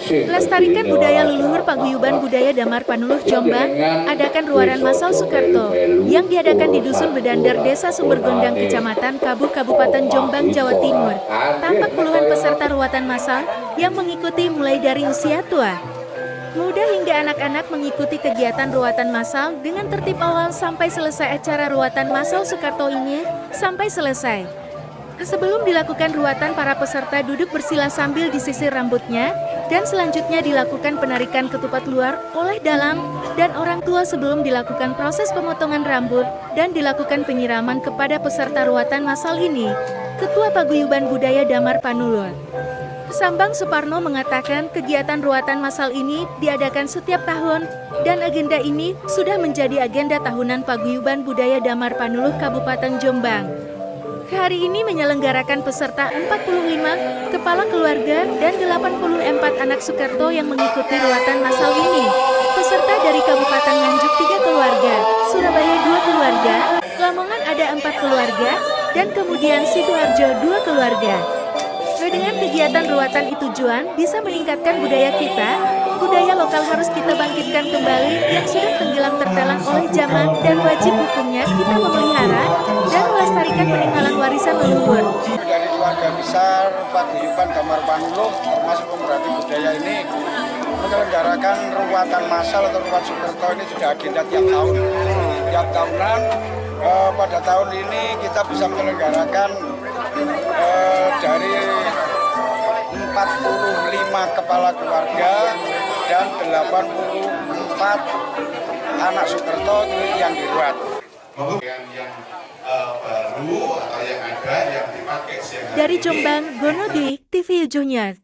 Melestarikan budaya leluhur Paguyuban Budaya Damar Panuluh Jombang, adakan ruaran masal Soekarto, yang diadakan di Dusun Bedander, Desa Sumbergondang, Kecamatan Kabuh, Kabupaten Jombang, Jawa Timur. Tampak puluhan peserta ruatan masal yang mengikuti mulai dari usia tua, muda hingga anak-anak mengikuti kegiatan ruatan masal dengan tertib awal sampai selesai acara ruatan masal Soekarto ini sampai selesai. Sebelum dilakukan ruatan, para peserta duduk bersila sambil disisir rambutnya, dan selanjutnya dilakukan penarikan ketupat luar oleh dalam dan orang tua sebelum dilakukan proses pemotongan rambut dan dilakukan penyiraman kepada peserta ruatan masal ini. Ketua Paguyuban Budaya Damar Panuluh, Sambang Suparno, mengatakan kegiatan ruatan masal ini diadakan setiap tahun dan agenda ini sudah menjadi agenda tahunan Paguyuban Budaya Damar Panuluh Kabupaten Jombang. Hari ini menyelenggarakan peserta 45 kepala keluarga dan 84 anak Soekarto yang mengikuti ruatan masal ini. Peserta dari Kabupaten Nganjuk 3 keluarga, Surabaya 2 keluarga, Lamongan ada 4 keluarga, dan kemudian Sidoarjo 2 keluarga. Dengan kegiatan ruatan itu tujuan bisa meningkatkan budaya kita, budaya lokal harus kita bangkitkan kembali yang sudah tenggelam terdalam oleh zaman dan wajib hukumnya kita memelihara dan melestarikan peninggalan warisan leluhur. Dari keluarga besar Paguyuban Damar Panuluh termasuk pemerhati budaya ini menyelenggarakan ruatan masal atau ruat Soekarto ini sudah agenda tiap tahun. Tiap tahunan pada tahun ini kita bisa menyelenggarakan dari 45 kepala keluarga dan 84 anak Soekarto yang diruat. Yang baru atau yang ada yang dipakai. Dari Jombang, Gono Dwi, TV Junior.